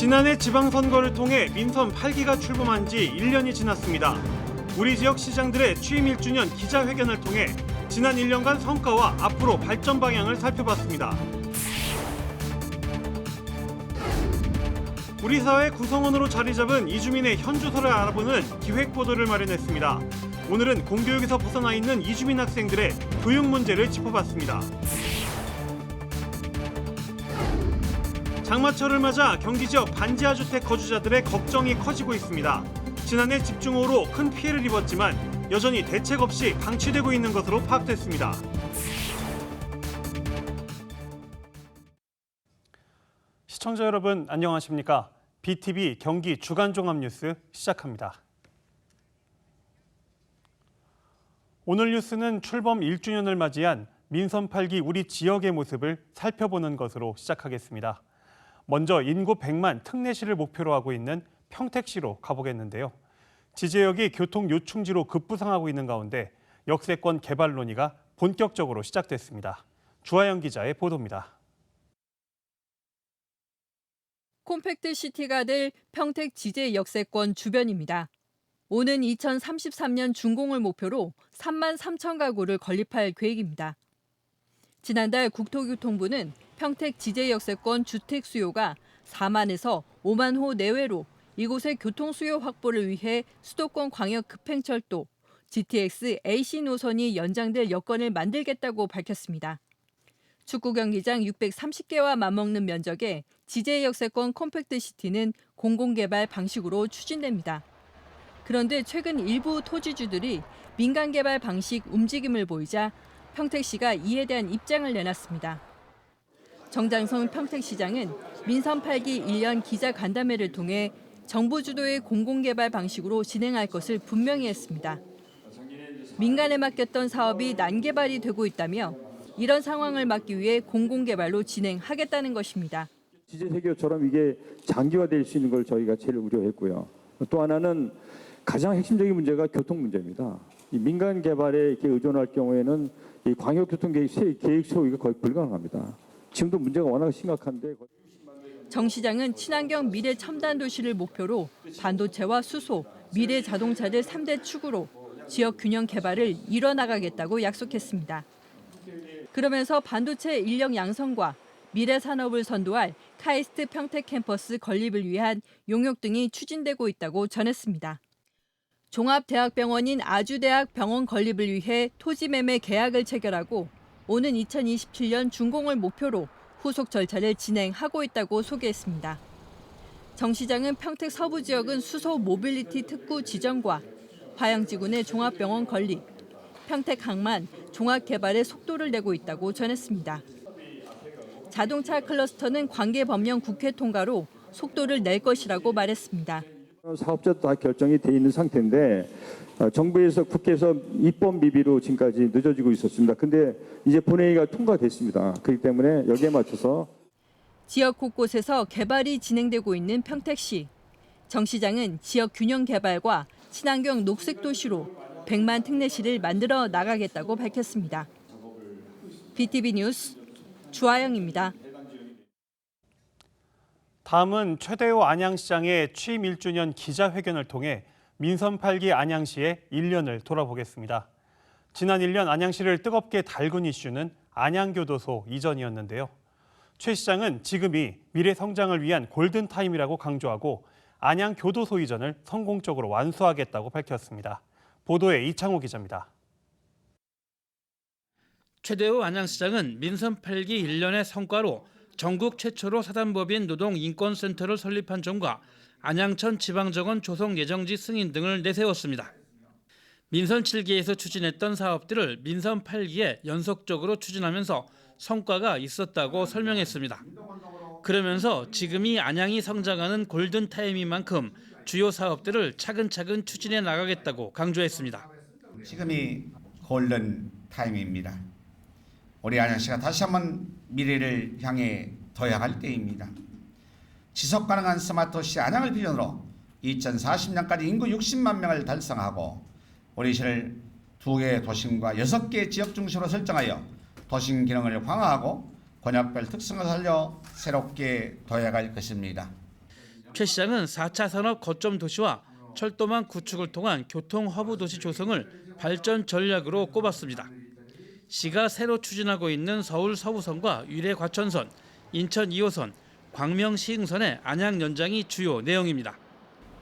지난해 지방선거를 통해 민선 8기가 출범한 지 1년이 지났습니다. 우리 지역 시장들의 취임 1주년 기자회견을 통해 지난 1년간 성과와 앞으로 발전 방향을 살펴봤습니다. 우리 사회 구성원으로 자리 잡은 이주민의 현주소를 알아보는 기획보도를 마련했습니다. 오늘은 공교육에서 벗어나 있는 이주민 학생들의 교육 문제를 짚어봤습니다. 장마철을 맞아 경기 지역 반지하 주택 거주자들의 걱정이 커지고 있습니다. 지난해 집중호우로 큰 피해를 입었지만 여전히 대책 없이 방치되고 있는 것으로 파악됐습니다. 시청자 여러분 안녕하십니까? BTV 경기 주간 종합 뉴스 시작합니다. 오늘 뉴스는 출범 1주년을 맞이한 민선 8기 우리 지역의 모습을 살펴보는 것으로 시작하겠습니다. 먼저 인구 100만 특례시를 목표로 하고 있는 평택시로 가보겠는데요. 지제역이 교통 요충지로 급부상하고 있는 가운데 역세권 개발 논의가 본격적으로 시작됐습니다. 주하영 기자의 보도입니다. 콤팩트 시티가 될 평택 지제 역세권 주변입니다. 오는 2033년 준공을 목표로 3만 3천 가구를 건립할 계획입니다. 지난달 국토교통부는 평택 지제 역세권 주택 수요가 4만에서 5만 호 내외로 이곳의 교통 수요 확보를 위해 수도권 광역 급행철도 GTX AC 노선이 연장될 여건을 만들겠다고 밝혔습니다. 축구 경기장 630개와 맞먹는 면적의 지제 역세권 콤팩트 시티는 공공개발 방식으로 추진됩니다. 그런데 최근 일부 토지주들이 민간 개발 방식 움직임을 보이자 평택시가 이에 대한 입장을 내놨습니다. 정장성 평택시장은 민선 8기 1년 기자간담회를 통해 정부 주도의 공공개발 방식으로 진행할 것을 분명히 했습니다. 민간에 맡겼던 사업이 난개발이 되고 있다며 이런 상황을 막기 위해 공공개발로 진행하겠다는 것입니다. 지제세교처럼 이게 장기화될 수 있는 걸 저희가 제일 우려했고요. 또 하나는 가장 핵심적인 문제가 교통 문제입니다. 이 민간 개발에 이렇게 의존할 경우에는 이 광역교통계획 소유가 거의 불가능합니다. 지금도 문제가 워낙 심각한데. 정 시장은 친환경 미래 첨단 도시를 목표로 반도체와 수소, 미래 자동차들 3대 축으로 지역 균형 개발을 이뤄나가겠다고 약속했습니다. 그러면서 반도체 인력 양성과 미래 산업을 선도할 카이스트 평택 캠퍼스 건립을 위한 용역 등이 추진되고 있다고 전했습니다. 종합대학병원인 아주대학 병원 건립을 위해 토지 매매 계약을 체결하고 오는 2027년 준공을 목표로 후속 절차를 진행하고 있다고 소개했습니다. 정 시장은 평택 서부 지역은 수소 모빌리티 특구 지정과 화양지구내 종합병원 건립, 평택 항만 종합개발에 속도를 내고 있다고 전했습니다. 자동차 클러스터는 관계법령 국회 통과로 속도를 낼 것이라고 말했습니다. 사업자도 다 결정이 돼 있는 상태인데 정부에서 국회에서 입법 미비로 지금까지 늦어지고 있었습니다. 근데 이제 본회의가 통과됐습니다. 그렇기 때문에 여기에 맞춰서 지역 곳곳에서 개발이 진행되고 있는 평택시. 정 시장은 지역 균형 개발과 친환경 녹색 도시로 100만 특례시를 만들어 나가겠다고 밝혔습니다. BTV 뉴스 주하영입니다. 다음은 최대호 안양시장의 취임 1주년 기자회견을 통해 민선 8기 안양시의 1년을 돌아보겠습니다. 지난 1년 안양시를 뜨겁게 달군 이슈는 안양교도소 이전이었는데요. 최 시장은 지금이 미래 성장을 위한 골든타임이라고 강조하고 안양교도소 이전을 성공적으로 완수하겠다고 밝혔습니다. 보도에 이창호 기자입니다. 최대호 안양시장은 민선 8기 1년의 성과로 전국 최초로 사단법인 노동인권센터를 설립한 점과 안양천 지방정원 조성 예정지 승인 등을 내세웠습니다. 민선 7기에서 추진했던 사업들을 민선 8기에 연속적으로 추진하면서 성과가 있었다고 설명했습니다. 그러면서 지금이 안양이 성장하는 골든타임인 만큼 주요 사업들을 차근차근 추진해 나가겠다고 강조했습니다. 지금이 골든타임입니다. 우리 안양시가 다시 한번 미래를 향해 도약할 때입니다. 지속가능한 스마트시 안양을 비전으로 2040년까지 인구 60만 명을 달성하고 우리 시를 2개 도심과 6개 지역 중심으로 설정하여 도심 기능을 강화하고 권역별 특성을 살려 새롭게 도약할 것입니다. 최 시장은 4차 산업 거점 도시와 철도망 구축을 통한 교통 허브 도시 조성을 발전 전략으로 꼽았습니다. 시가 새로 추진하고 있는 서울 서부선과 유래 과천선, 인천 2호선, 광명 시흥선의 안양 연장이 주요 내용입니다.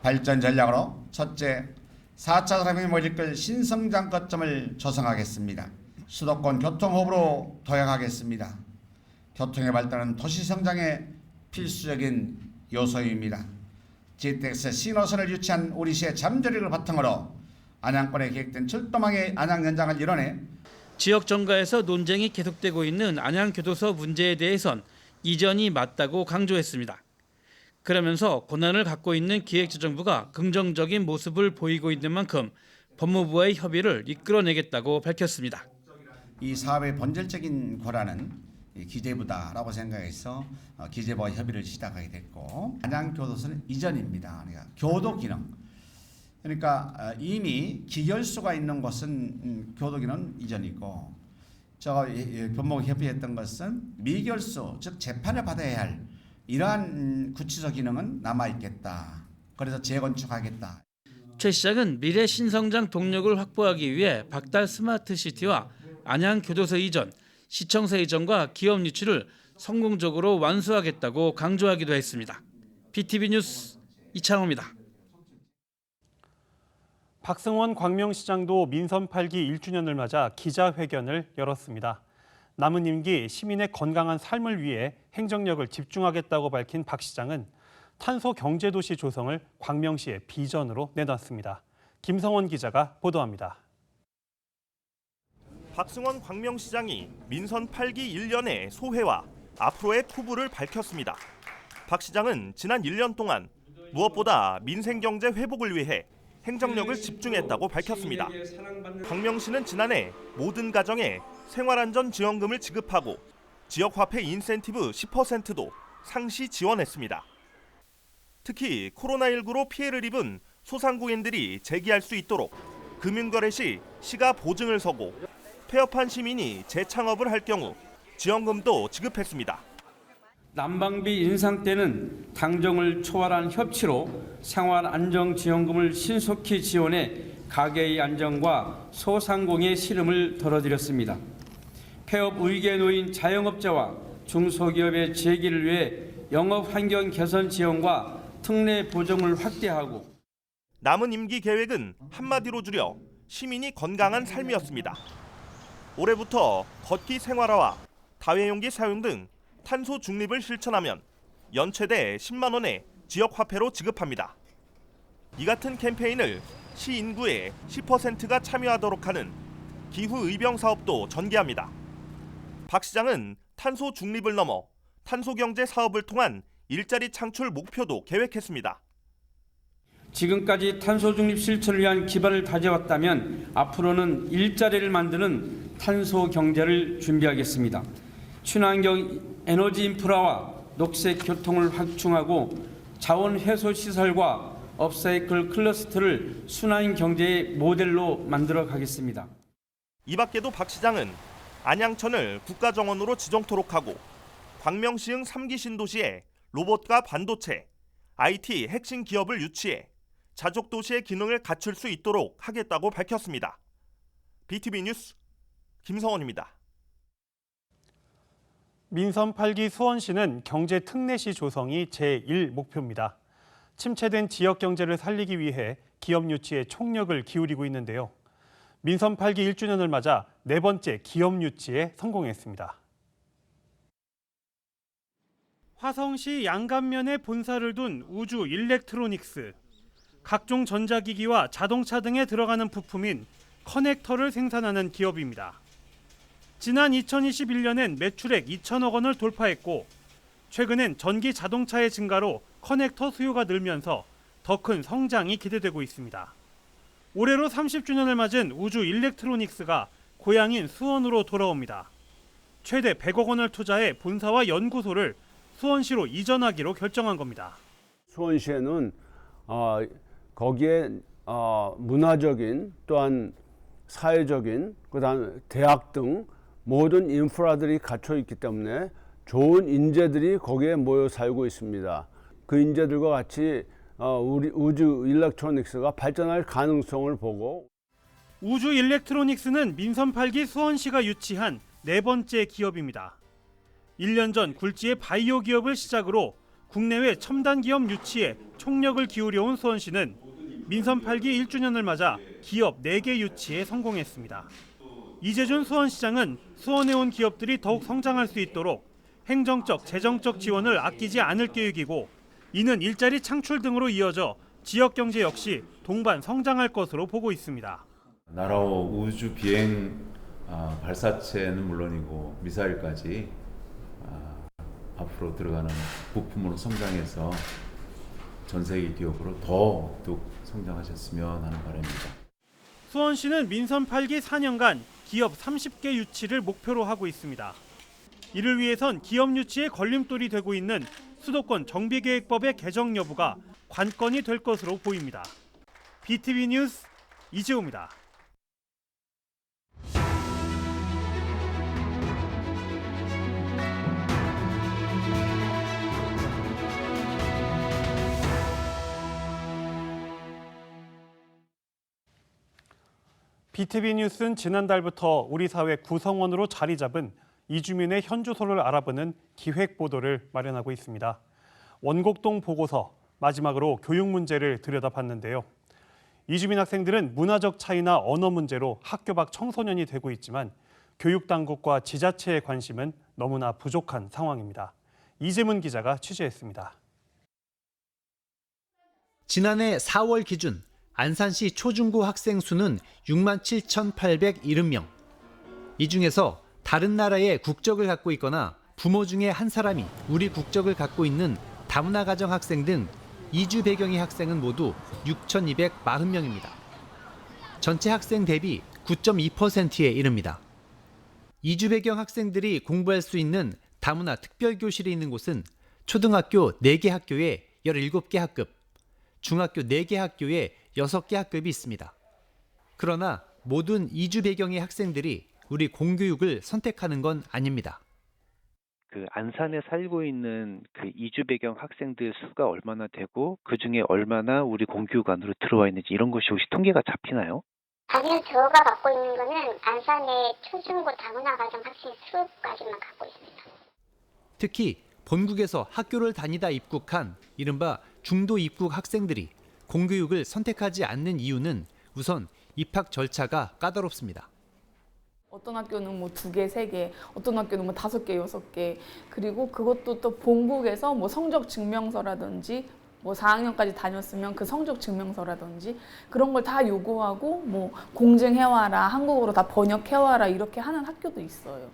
발전 전략으로 첫째, 4차 산업의 모일 이끌 신성장 거점을 조성하겠습니다. 수도권 교통허브로 도약하겠습니다. 교통의 발달은 도시 성장의 필수적인 요소입니다. GTX 신호선을 유치한 우리 시의 잠재력을 바탕으로 안양권에 계획된 철도망의 안양 연장을 이뤄내 지역 정가에서 논쟁이 계속되고 있는 안양교도소 문제에 대해선 이전이 맞다고 강조했습니다. 그러면서 권한을 갖고 있는 기획재정부가 긍정적인 모습을 보이고 있는 만큼 법무부와의 협의를 이끌어내겠다고 밝혔습니다. 이 사업의 본질적인 권한은 기재부다라고 생각해서 기재부와 협의를 시작하게 됐고, 안양교도소는 이전입니다. 그러니까 교도기능, 그러니까 이미 기결수가 있는 곳은 교도기능 이전이고, 저 법무부 협의했던 것은 미결수, 즉 재판을 받아야 할 이러한 구치소 기능은 남아 있겠다. 그래서 재건축하겠다. 최 시장은 미래 신성장 동력을 확보하기 위해 박달 스마트시티와 안양교도소 이전, 시청사 이전과 기업 유치를 성공적으로 완수하겠다고 강조하기도 했습니다. BTV 뉴스 이창호입니다. 박승원 광명시장도 민선 8기 1주년을 맞아 기자회견을 열었습니다. 남은 임기 시민의 건강한 삶을 위해 행정력을 집중하겠다고 밝힌 박 시장은 탄소 경제도시 조성을 광명시의 비전으로 내놨습니다. 김성원 기자가 보도합니다. 박승원 광명시장이 민선 8기 1년의 소회와 앞으로의 포부를 밝혔습니다. 박 시장은 지난 1년 동안 무엇보다 민생경제 회복을 위해 행정력을 집중했다고 밝혔습니다. 광명시는 지난해 모든 가정에 생활안전지원금을 지급하고 지역화폐 인센티브 10%도 상시 지원했습니다. 특히 코로나19로 피해를 입은 소상공인들이 재기할 수 있도록 금융거래 시 시가 보증을 서고 폐업한 시민이 재창업을 할 경우 지원금도 지급했습니다. 난방비 인상 때는 당정을 초월한 협치로 생활안정지원금을 신속히 지원해 가계의 안정과 소상공인의 시름을 덜어드렸습니다. 폐업 위기에 놓인 자영업자와 중소기업의 재기를 위해 영업환경 개선 지원과 특례 보정을 확대하고 남은 임기 계획은 한마디로 줄여 시민이 건강한 삶이었습니다. 올해부터 걷기 생활화와 다회용기 사용 등 탄소 중립을 실천하면 연최대 10만 원의 지역 화폐로 지급합니다. 이 같은 캠페인을 시 인구의 10%가 참여하도록 하는 기후 의병 사업도 전개합니다. 박 시장은 탄소 중립을 넘어 탄소 경제 사업을 통한 일자리 창출 목표도 계획했습니다. 지금까지 탄소 중립 실천을 위한 기반을 다져왔다면 앞으로는 일자리를 만드는 탄소 경제를 준비하겠습니다. 친환경 에너지 인프라와 녹색 교통을 확충하고 자원 해소 시설과 업사이클 클러스터를 순환 경제의 모델로 만들어 가겠습니다. 이 밖에도 박 시장은 안양천을 국가정원으로 지정토록 하고 광명시흥 3기 신도시에 로봇과 반도체, IT 핵심 기업을 유치해 자족도시의 기능을 갖출 수 있도록 하겠다고 밝혔습니다. BTV 뉴스 김성원입니다. 민선 8기 수원시는 경제특례시 조성이 제1목표입니다. 침체된 지역 경제를 살리기 위해 기업 유치에 총력을 기울이고 있는데요. 민선 8기 1주년을 맞아 네 번째 기업 유치에 성공했습니다. 화성시 양감면에 본사를 둔 우주 일렉트로닉스. 각종 전자기기와 자동차 등에 들어가는 부품인 커넥터를 생산하는 기업입니다. 지난 2021년엔 매출액 2천억 원을 돌파했고 최근엔 전기 자동차의 증가로 커넥터 수요가 늘면서 더 큰 성장이 기대되고 있습니다. 올해로 30주년을 맞은 우주 일렉트로닉스가 고향인 수원으로 돌아옵니다. 최대 100억 원을 투자해 본사와 연구소를 수원시로 이전하기로 결정한 겁니다. 수원시에는 거기에 문화적인 또한 사회적인 그다음 대학 등 모든 인프라들이 갖춰 있기 때문에 좋은 인재들이 거기에 모여 살고 있습니다. 그 인재들과 같이 우리 우주 일렉트로닉스가 발전할 가능성을 보고 우주 일렉트로닉스는 민선 8기 수원시가 유치한 네 번째 기업입니다. 1년 전 굴지의 바이오 기업을 시작으로 국내외 첨단 기업 유치에 총력을 기울여온 수원시는 민선 8기 1주년을 맞아 기업 4개 유치에 성공했습니다. 이재준 수원시장은 수원에 온 기업들이 더욱 성장할 수 있도록 행정적, 재정적 지원을 아끼지 않을 계획이고 이는 일자리 창출 등으로 이어져 지역 경제 역시 동반 성장할 것으로 보고 있습니다. 나라호 우주 비행 발사체는 물론이고 미사일까지 앞으로 들어가는 부품으로 성장해서 전 세계 기업으로 더욱 성장하셨으면 하는 바람입니다. 수원시는 민선 8기 4년간 기업 30개 유치를 목표로 하고 있습니다. 이를 위해선 기업 유치에 걸림돌이 되고 있는 수도권 정비계획법의 개정 여부가 관건이 될 것으로 보입니다. BTV 뉴스 이재호입니다. BTV 뉴스는 지난달부터 우리 사회 구성원으로 자리 잡은 이주민의 현주소를 알아보는 기획 보도를 마련하고 있습니다. 원곡동 보고서, 마지막으로 교육 문제를 들여다봤는데요. 이주민 학생들은 문화적 차이나 언어 문제로 학교 밖 청소년이 되고 있지만 교육당국과 지자체의 관심은 너무나 부족한 상황입니다. 이재문 기자가 취재했습니다. 지난해 4월 기준 안산시 초중고 학생 수는 67,870명. 이 중에서 다른 나라의 국적을 갖고 있거나 부모 중에 한 사람이 우리 국적을 갖고 있는 다문화 가정 학생 등 이주 배경의 학생은 모두 6,240명입니다. 전체 학생 대비 9.2%에 이릅니다. 이주 배경 학생들이 공부할 수 있는 다문화 특별교실이 있는 곳은 초등학교 4개 학교에 17개 학급, 중학교 4개 학교에 6개 학급이 있습니다. 그러나 모든 이주 배경의 학생들이 우리 공교육을 선택하는 건 아닙니다. 그 안산에 살고 있는 그 이주 배경 학생들 수가 얼마나 되고 그 중에 얼마나 우리 공교육 안으로 들어와 있는지 이런 것이 혹시 통계가 잡히나요? 아니요, 제가 갖고 있는 거는 안산의 초중고 다문화 가정 학생 수까지만 갖고 있습니다. 특히 본국에서 학교를 다니다 입국한 이른바 중도 입국 학생들이 공교육을 선택하지 않는 이유는 우선 입학 절차가 까다롭습니다. 어떤 학교는 뭐 2개, 3개, 어떤 학교는 뭐 5개, 6개, 그리고 그것도 또 본국에서 뭐 성적 증명서라든지 뭐 4학년까지 다녔으면 그 성적 증명서라든지 그런 걸 다 요구하고 뭐 공증해와라, 한국어로 다 번역해와라 이렇게 하는 학교도 있어요.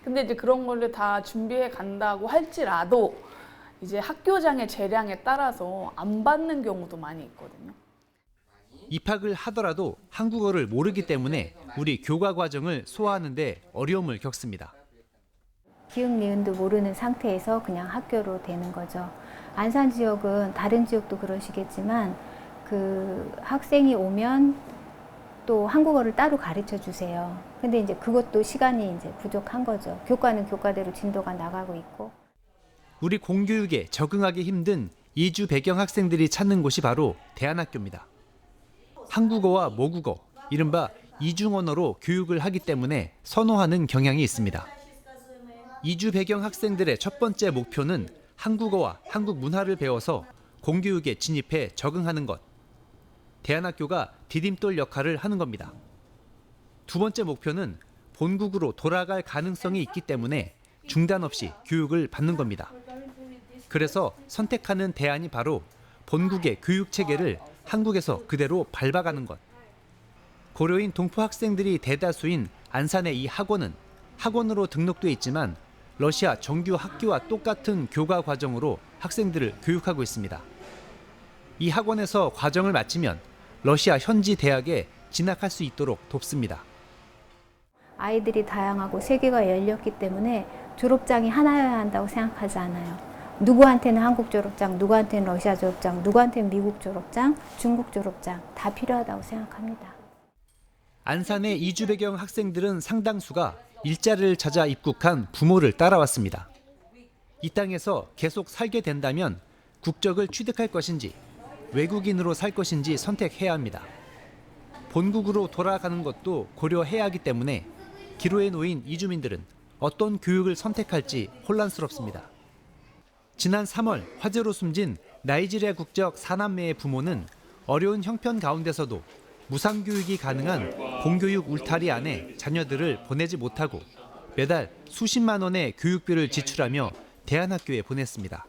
근데 이제 그런 거를 다 준비해 간다고 할지라도 이제 학교장의 재량에 따라서 안 받는 경우도 많이 있거든요. 입학을 하더라도 한국어를 모르기 때문에 우리 교과 과정을 소화하는 데 어려움을 겪습니다. 기역 니은도 모르는 상태에서 그냥 학교로 되는 거죠. 안산 지역은 다른 지역도 그러시겠지만 그 학생이 오면 또 한국어를 따로 가르쳐 주세요. 근데 이제 그것도 시간이 이제 부족한 거죠. 교과는 교과대로 진도가 나가고 있고. 우리 공교육에 적응하기 힘든 이주 배경 학생들이 찾는 곳이 바로 대안학교입니다. 한국어와 모국어, 이른바 이중언어로 교육을 하기 때문에 선호하는 경향이 있습니다. 이주 배경 학생들의 첫 번째 목표는 한국어와 한국 문화를 배워서 공교육에 진입해 적응하는 것. 대안학교가 디딤돌 역할을 하는 겁니다. 두 번째 목표는 본국으로 돌아갈 가능성이 있기 때문에 중단 없이 교육을 받는 겁니다. 그래서 선택하는 대안이 바로 본국의 교육 체계를 한국에서 그대로 밟아가는 것. 고려인 동포 학생들이 대다수인 안산의 이 학원은 학원으로 등록돼 있지만 러시아 정규 학교와 똑같은 교과 과정으로 학생들을 교육하고 있습니다. 이 학원에서 과정을 마치면 러시아 현지 대학에 진학할 수 있도록 돕습니다. 아이들이 다양하고 세계가 열렸기 때문에 졸업장이 하나여야 한다고 생각하지 않아요. 누구한테는 한국 졸업장, 누구한테는 러시아 졸업장, 누구한테는 미국 졸업장, 중국 졸업장 다 필요하다고 생각합니다. 안산의 이주 배경 학생들은 상당수가 일자리를 찾아 입국한 부모를 따라왔습니다. 이 땅에서 계속 살게 된다면 국적을 취득할 것인지 외국인으로 살 것인지 선택해야 합니다. 본국으로 돌아가는 것도 고려해야 하기 때문에 기로에 놓인 이주민들은 어떤 교육을 선택할지 혼란스럽습니다. 지난 3월 화재로 숨진 나이지리아 국적 4남매의 부모는 어려운 형편 가운데서도 무상교육이 가능한 공교육 울타리 안에 자녀들을 보내지 못하고 매달 수십만 원의 교육비를 지출하며 대안학교에 보냈습니다.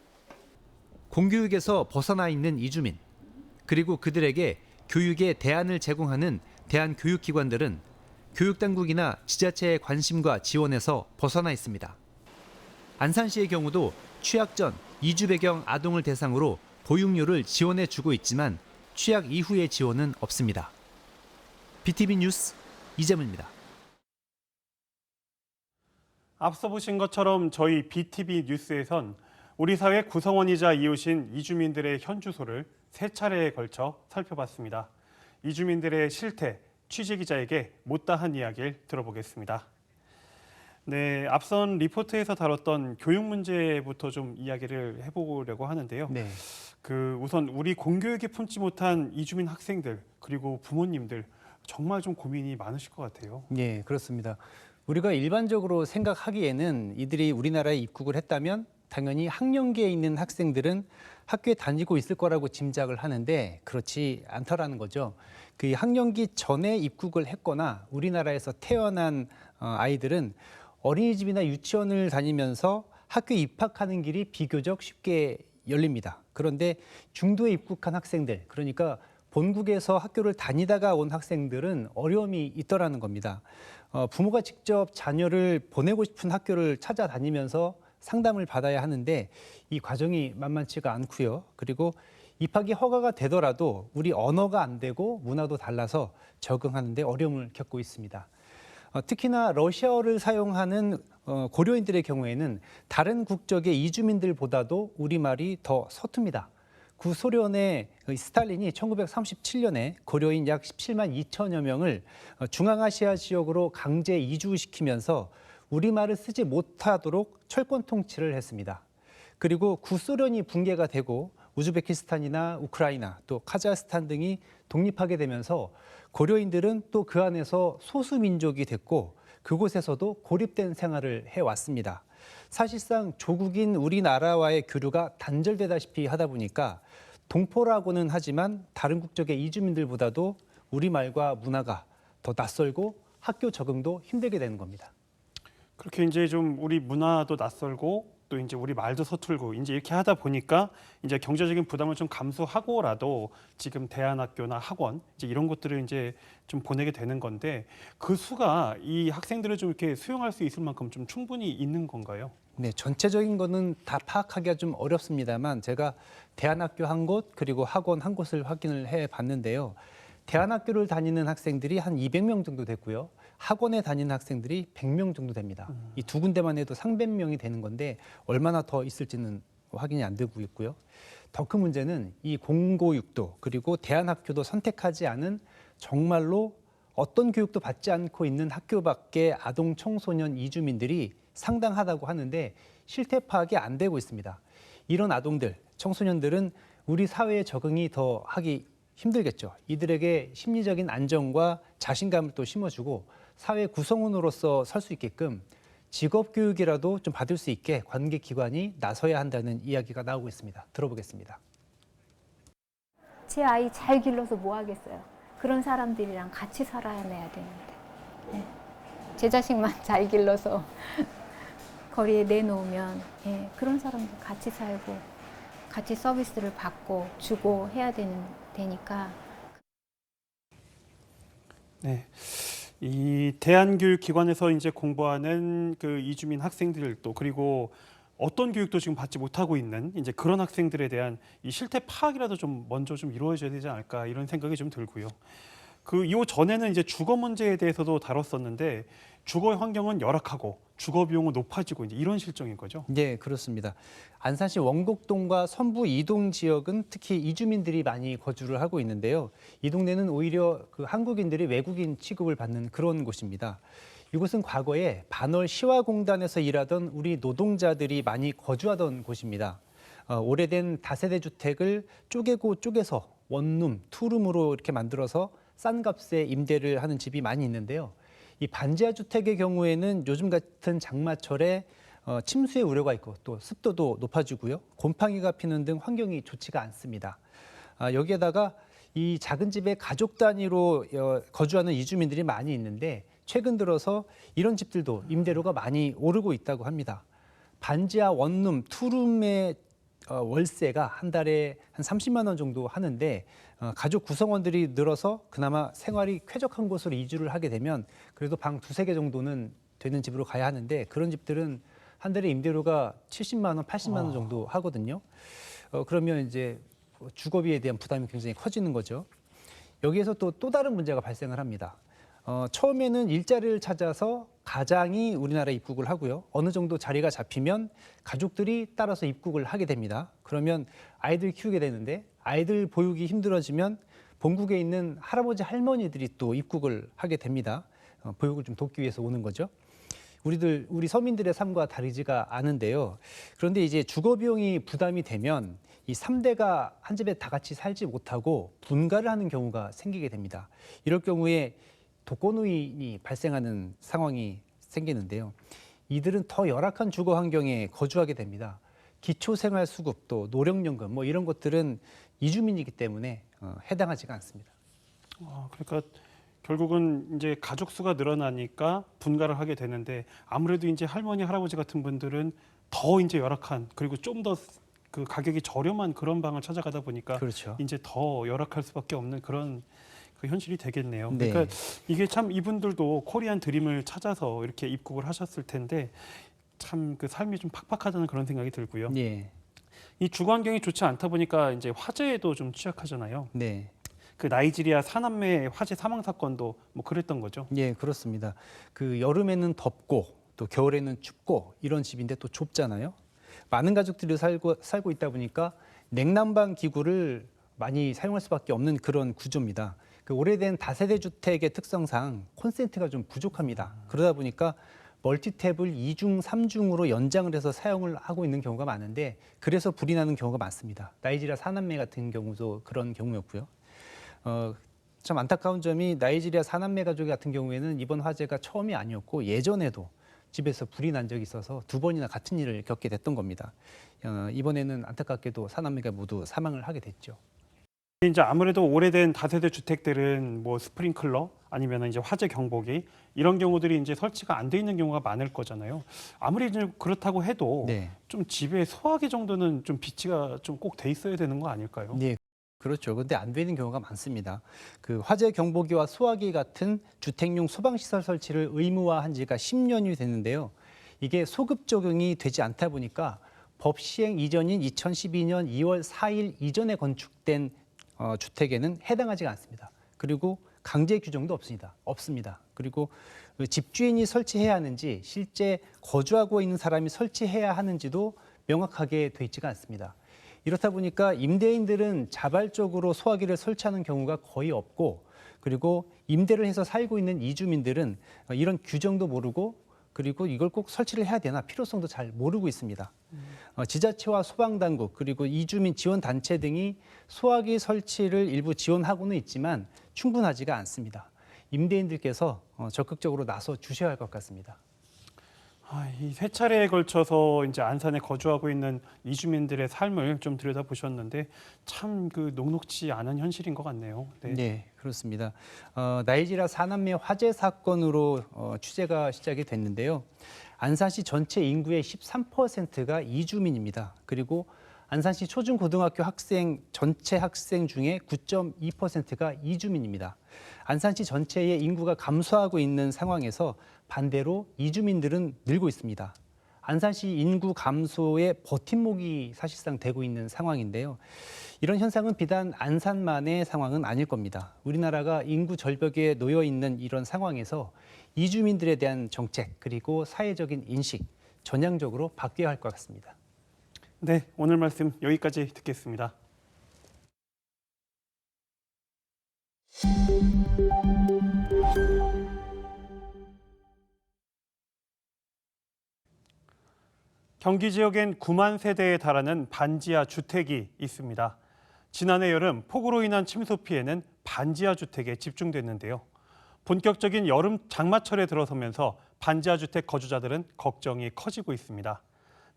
공교육에서 벗어나 있는 이주민, 그리고 그들에게 교육의 대안을 제공하는 대한교육기관들은 교육당국이나 지자체의 관심과 지원에서 벗어나 있습니다. 안산시의 경우도 취약 전 이주 배경 아동을 대상으로 보육료를 지원해 주고 있지만 취약 이후의 지원은 없습니다. BTV 뉴스 이재문입니다. 앞서 보신 것처럼 저희 BTV 뉴스에선 우리 사회 구성원이자 이웃인 이주민들의 현주소를 3차례에 걸쳐 살펴봤습니다. 이주민들의 실태, 취재기자에게 못다한 이야기를 들어보겠습니다. 네, 앞선 리포트에서 다뤘던 교육 문제부터 좀 이야기를 해보려고 하는데요. 네. 우선 우리 공교육에 품지 못한 이주민 학생들 그리고 부모님들 정말 좀 고민이 많으실 것 같아요. 네, 그렇습니다. 우리가 일반적으로 생각하기에는 이들이 우리나라에 입국을 했다면 당연히 학령기에 있는 학생들은 학교에 다니고 있을 거라고 짐작을 하는데 그렇지 않더라는 거죠. 그 학령기 전에 입국을 했거나 우리나라에서 태어난 아이들은 어린이집이나 유치원을 다니면서 학교에 입학하는 길이 비교적 쉽게 열립니다. 그런데 중도에 입국한 학생들, 그러니까 본국에서 학교를 다니다가 온 학생들은 어려움이 있더라는 겁니다. 부모가 직접 자녀를 보내고 싶은 학교를 찾아다니면서 상담을 받아야 하는데 이 과정이 만만치가 않고요. 그리고 입학이 허가가 되더라도 우리 언어가 안 되고 문화도 달라서 적응하는 데 어려움을 겪고 있습니다. 특히나 러시아어를 사용하는 고려인들의 경우에는 다른 국적의 이주민들보다도 우리말이 더 서툽니다. 구소련의 스탈린이 1937년에 고려인 약 17만 2천여 명을 중앙아시아 지역으로 강제 이주시키면서 우리말을 쓰지 못하도록 철권 통치를 했습니다. 그리고 구소련이 붕괴가 되고 우즈베키스탄이나 우크라이나 또 카자흐스탄 등이 독립하게 되면서 고려인들은 또 그 안에서 소수민족이 됐고 그곳에서도 고립된 생활을 해왔습니다. 사실상 조국인 우리나라와의 교류가 단절되다시피 하다 보니까 동포라고는 하지만 다른 국적의 이주민들보다도 우리말과 문화가 더 낯설고 학교 적응도 힘들게 되는 겁니다. 그렇게 이제 좀 우리 문화도 낯설고 또 이제 우리 말도 서툴고 이제 이렇게 하다 보니까 이제 경제적인 부담을 좀 감수하고라도 지금 대안학교나 학원 이제 이런 것들을 이제 좀 보내게 되는 건데 그 수가 이 학생들을 좀 이렇게 수용할 수 있을 만큼 좀 충분히 있는 건가요? 네, 전체적인 거는 다 파악하기가 좀 어렵습니다만 제가 대안학교 한 곳 그리고 학원 한 곳을 확인을 해 봤는데요. 대안학교를 다니는 학생들이 한 200명 정도 됐고요. 학원에 다니는 학생들이 100명 정도 됩니다. 이 두 군데만 해도 300명이 되는 건데 얼마나 더 있을지는 확인이 안 되고 있고요. 더 큰 문제는 이 공고육도 그리고 대안학교도 선택하지 않은 정말로 어떤 교육도 받지 않고 있는 학교 밖의 아동 청소년 이주민들이 상당하다고 하는데 실태 파악이 안 되고 있습니다. 이런 아동들, 청소년들은 우리 사회에 적응이 더 하기 힘들겠죠. 이들에게 심리적인 안정과 자신감을 또 심어주고 사회 구성원으로서 설 수 있게끔 직업 교육이라도 좀 받을 수 있게 관계기관이 나서야 한다는 이야기가 나오고 있습니다. 들어보겠습니다. 제 아이 잘 길러서 뭐 하겠어요. 그런 사람들이랑 같이 살아야 되는데. 네. 제 자식만 잘 길러서 거리에 내놓으면 그런 사람들 같이 살고 같이 서비스를 받고 주고 해야 되니까. 네. 이 대안교육기관에서 이제 공부하는 그 이주민 학생들도 그리고 어떤 교육도 지금 받지 못하고 있는 이제 그런 학생들에 대한 이 실태 파악이라도 좀 먼저 좀 이루어져야 되지 않을까 이런 생각이 좀 들고요. 이 전에는 이제 주거 문제에 대해서도 다뤘었는데 주거 환경은 열악하고 주거 비용은 높아지고 이제 이런 실정인 거죠. 네, 그렇습니다. 안산시 원곡동과 선부 이동 지역은 특히 이주민들이 많이 거주를 하고 있는데요. 이 동네는 오히려 그 한국인들이 외국인 취급을 받는 그런 곳입니다. 이곳은 과거에 반월 시화공단에서 일하던 우리 노동자들이 많이 거주하던 곳입니다. 오래된 다세대 주택을 쪼개서 원룸, 투룸으로 이렇게 만들어서 싼 값에 임대를 하는 집이 많이 있는데요. 이 반지하 주택의 경우에는 요즘 같은 장마철에 침수의 우려가 있고 또 습도도 높아지고요. 곰팡이가 피는 등 환경이 좋지가 않습니다. 여기에다가 이 작은 집에 가족 단위로 거주하는 이주민들이 많이 있는데 최근 들어서 이런 집들도 임대료가 많이 오르고 있다고 합니다. 반지하 원룸, 투룸의 월세가 한 달에 한 30만 원 정도 하는데 가족 구성원들이 늘어서 그나마 생활이 쾌적한 곳으로 이주를 하게 되면 그래도 방 2-3개 정도는 되는 집으로 가야 하는데 그런 집들은 한 달에 임대료가 70만 원, 80만 원 정도 하거든요. 그러면 이제 주거비에 대한 부담이 굉장히 커지는 거죠. 여기에서 또 다른 문제가 발생을 합니다. 처음에는 일자리를 찾아서 가장이 우리나라에 입국을 하고요. 어느 정도 자리가 잡히면 가족들이 따라서 입국을 하게 됩니다. 그러면 아이들 키우게 되는데 아이들 보육이 힘들어지면 본국에 있는 할아버지 할머니들이 또 입국을 하게 됩니다. 보육을 좀 돕기 위해서 오는 거죠. 우리 서민들의 삶과 다르지가 않은데요. 그런데 이제 주거 비용이 부담이 되면 이 3대가 한 집에 다 같이 살지 못하고 분가를 하는 경우가 생기게 됩니다. 이럴 경우에 독거노인이 발생하는 상황이 생기는데요. 이들은 더 열악한 주거 환경에 거주하게 됩니다. 기초생활수급 또 노령연금 뭐 이런 것들은 이주민이기 때문에 해당하지가 않습니다. 그러니까 결국은 이제 가족 수가 늘어나니까 분가를 하게 되는데 아무래도 이제 할머니, 할아버지 같은 분들은 더 이제 열악한 그리고 좀 더 그 가격이 저렴한 그런 방을 찾아가다 보니까 그렇죠. 이제 더 열악할 수밖에 없는 그런 그 현실이 되겠네요. 네. 그러니까 이게 참 이분들도 코리안 드림을 찾아서 이렇게 입국을 하셨을 텐데 참 그 삶이 좀 팍팍하다는 그런 생각이 들고요. 네. 이 주거 환경이 좋지 않다 보니까 이제 화재에도 좀 취약하잖아요. 네. 그 나이지리아 4남매 화재 사망 사건도 뭐 그랬던 거죠. 예, 그렇습니다. 그 여름에는 덥고 또 겨울에는 춥고 이런 집인데 또 좁잖아요. 많은 가족들이 살고 있다 보니까 냉난방 기구를 많이 사용할 수밖에 없는 그런 구조입니다. 그 오래된 다세대 주택의 특성상 콘센트가 좀 부족합니다. 그러다 보니까 멀티탭을 2중, 3중으로 연장을 해서 사용을 하고 있는 경우가 많은데 그래서 불이 나는 경우가 많습니다. 나이지리아 4남매 같은 경우도 그런 경우였고요. 참 안타까운 점이 나이지리아 4남매 가족 같은 경우에는 이번 화재가 처음이 아니었고 예전에도 집에서 불이 난 적이 있어서 2번이나 같은 일을 겪게 됐던 겁니다. 이번에는 안타깝게도 4남매가 모두 사망을 하게 됐죠. 이제 아무래도 오래된 다세대 주택들은 뭐 스프링클러 아니면 이제 화재 경보기 이런 경우들이 이제 설치가 안 돼 있는 경우가 많을 거잖아요. 아무리 좀 그렇다고 해도 네. 좀 집에 소화기 정도는 좀 비치가 좀 꼭 돼 있어야 되는 거 아닐까요? 네. 그렇죠. 근데 안 되는 경우가 많습니다. 그 화재 경보기와 소화기 같은 주택용 소방시설 설치를 의무화한 지가 10년이 됐는데요. 이게 소급 적용이 되지 않다 보니까 법 시행 이전인 2012년 2월 4일 이전에 건축된 주택에는 해당하지가 않습니다. 그리고 강제 규정도 없습니다. 그리고 집주인이 설치해야 하는지 실제 거주하고 있는 사람이 설치해야 하는지도 명확하게 돼 있지가 않습니다. 이렇다 보니까 임대인들은 자발적으로 소화기를 설치하는 경우가 거의 없고 그리고 임대를 해서 살고 있는 이주민들은 이런 규정도 모르고 그리고 이걸 꼭 설치를 해야 되나 필요성도 잘 모르고 있습니다. 지자체와 소방당국 그리고 이주민 지원단체 등이 소화기 설치를 일부 지원하고는 있지만 충분하지가 않습니다. 임대인들께서 적극적으로 나서 주셔야 할 것 같습니다. 이 세 차례에 걸쳐서 이제 안산에 거주하고 있는 이주민들의 삶을 좀 들여다보셨는데 참 그 녹록지 않은 현실인 것 같네요. 네, 네 그렇습니다. 나이지리아 4남매 화재 사건으로 취재가 시작이 됐는데요. 안산시 전체 인구의 13%가 이주민입니다. 그리고 안산시 초중고등학교 전체 학생 중에 9.2%가 이주민입니다. 안산시 전체의 인구가 감소하고 있는 상황에서 반대로 이주민들은 늘고 있습니다. 안산시 인구 감소의 버팀목이 사실상 되고 있는 상황인데요. 이런 현상은 비단 안산만의 상황은 아닐 겁니다. 우리나라가 인구 절벽에 놓여 있는 이런 상황에서 이주민들에 대한 정책 그리고 사회적인 인식 전향적으로 바뀌어야 할 것 같습니다. 네, 오늘 말씀 여기까지 듣겠습니다. 경기 지역엔 9만 세대에 달하는 반지하 주택이 있습니다. 지난해 여름 폭우로 인한 침수 피해는 반지하 주택에 집중됐는데요. 본격적인 여름 장마철에 들어서면서 반지하 주택 거주자들은 걱정이 커지고 있습니다.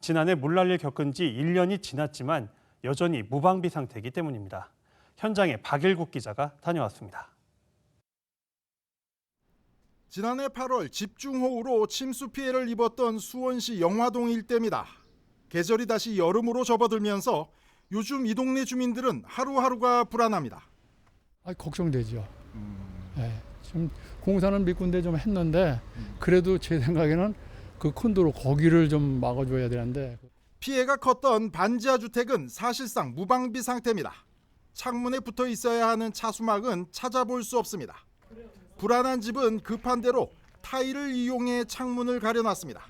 지난해 물난리를 겪은 지 1년이 지났지만 여전히 무방비 상태이기 때문입니다. 현장에 박일국 기자가 다녀왔습니다. 지난해 8월 집중호우로 침수 피해를 입었던 수원시 영화동 일대입니다. 계절이 다시 여름으로 접어들면서 요즘 이 동네 주민들은 하루하루가 불안합니다. 걱정되죠. 지금 공사는 몇 군데 좀 했는데 그래도 제 생각에는 그 콘도로 거기를 좀 막아줘야 되는데. 피해가 컸던 반지하 주택은 사실상 무방비 상태입니다. 창문에 붙어 있어야 하는 차수막은 찾아볼 수 없습니다. 불안한 집은 급한 대로 타일을 이용해 창문을 가려놨습니다.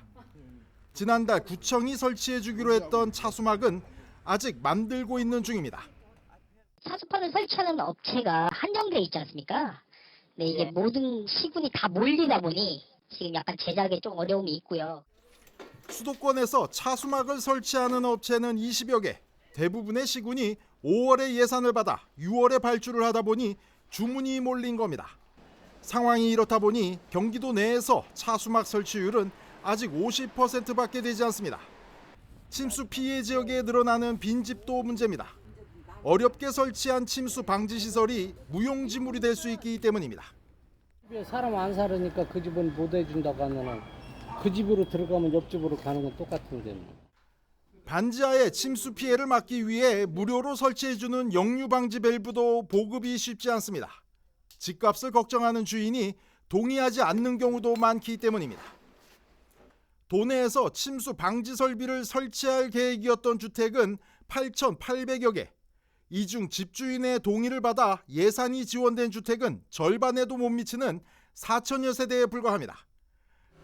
지난달 구청이 설치해 주기로 했던 차수막은 아직 만들고 있는 중입니다. 차수판을 설치하는 업체가 한정돼 있지 않습니까? 네, 이게 모든 시군이 다 몰리다 보니 지금 약간 제작에 좀 어려움이 있고요. 수도권에서 차수막을 설치하는 업체는 20여 개. 대부분의 시군이 5월에 예산을 받아 6월에 발주를 하다 보니 주문이 몰린 겁니다. 상황이 이렇다 보니 경기도 내에서 차수막 설치율은 아직 50%밖에 되지 않습니다. 침수 피해 지역에 늘어나는 빈집도 문제입니다. 어렵게 설치한 침수 방지 시설이 무용지물이 될 수 있기 때문입니다. 사람 안 살으니까 그 집은 못 해준다고 하면은 그 집으로 들어가면 옆집으로 가는 건 똑같은데. 반지하의 침수 피해를 막기 위해 무료로 설치해주는 역류 방지 밸브도 보급이 쉽지 않습니다. 집값을 걱정하는 주인이 동의하지 않는 경우도 많기 때문입니다. 도내에서 침수 방지 설비를 설치할 계획이었던 주택은 8,800여 개. 이 중 집주인의 동의를 받아 예산이 지원된 주택은 절반에도 못 미치는 4천여 세대에 불과합니다.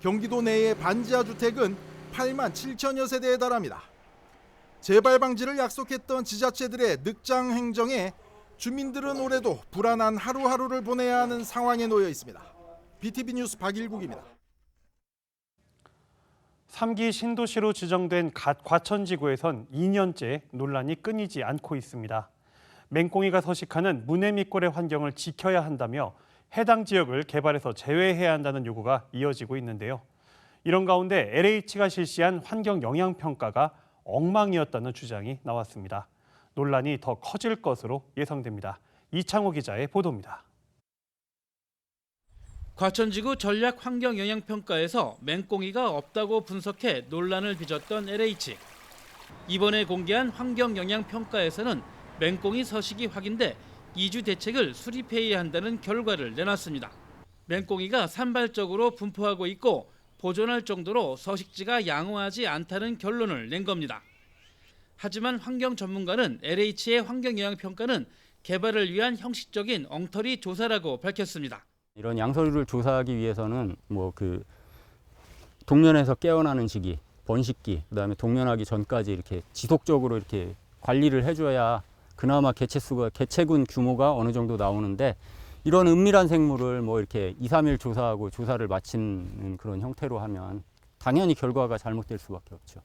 경기도 내의 반지하 주택은 8만 7천여 세대에 달합니다. 재발 방지를 약속했던 지자체들의 늑장 행정에 주민들은 올해도 불안한 하루하루를 보내야 하는 상황에 놓여 있습니다. BTV 뉴스 박일국입니다. 3기 신도시로 지정된 과천지구에선 2년째 논란이 끊이지 않고 있습니다. 맹꽁이가 서식하는 문해미골의 환경을 지켜야 한다며 해당 지역을 개발해서 제외해야 한다는 요구가 이어지고 있는데요. 이런 가운데 LH가 실시한 환경 영향평가가 엉망이었다는 주장이 나왔습니다. 논란이 더 커질 것으로 예상됩니다. 이창호 기자의 보도입니다. 과천지구 전략 환경 영향평가에서 맹꽁이가 없다고 분석해 논란을 빚었던 LH. 이번에 공개한 환경 영향평가에서는 맹꽁이 서식이 확인돼 2주 대책을 수립해야 한다는 결과를 내놨습니다. 맹꽁이가 산발적으로 분포하고 있고 보존할 정도로 서식지가 양호하지 않다는 결론을 낸 겁니다. 하지만 환경 전문가는 LH의 환경 영향평가는 개발을 위한 형식적인 엉터리 조사라고 밝혔습니다. 이런 양서류를 조사하기 위해서는 동면에서 깨어나는 시기, 번식기, 그다음에 동면하기 전까지 이렇게 지속적으로 이렇게 관리를 해줘야 그나마 개체군 규모가 어느 정도 나오는데, 이런 은밀한 생물을 이렇게 2, 3일 조사하고 조사를 마치는 그런 형태로 하면 당연히 결과가 잘못될 수밖에 없죠.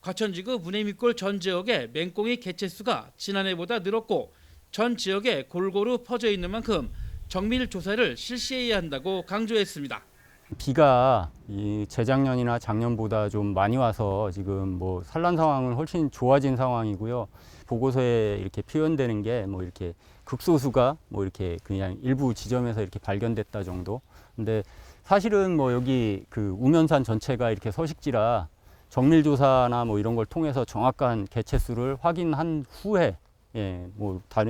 과천지구 문해미골 전 지역의 맹꽁이 개체수가 지난해보다 늘었고 전 지역에 골고루 퍼져 있는 만큼 정밀 조사를 실시해야 한다고 강조했습니다. 비가 재작년이나 작년보다 좀 많이 와서 지금 산란 상황은 훨씬 좋아진 상황이고요. 보고서에 이렇게 표현되는 게 이렇게 극소수가 이렇게 그냥 일부 지점에서 이렇게 발견됐다 정도. 근데 사실은 여기 우면산 전체가 이렇게 서식지라 정밀 조사나 이런 걸 통해서 정확한 개체수를 확인한 후에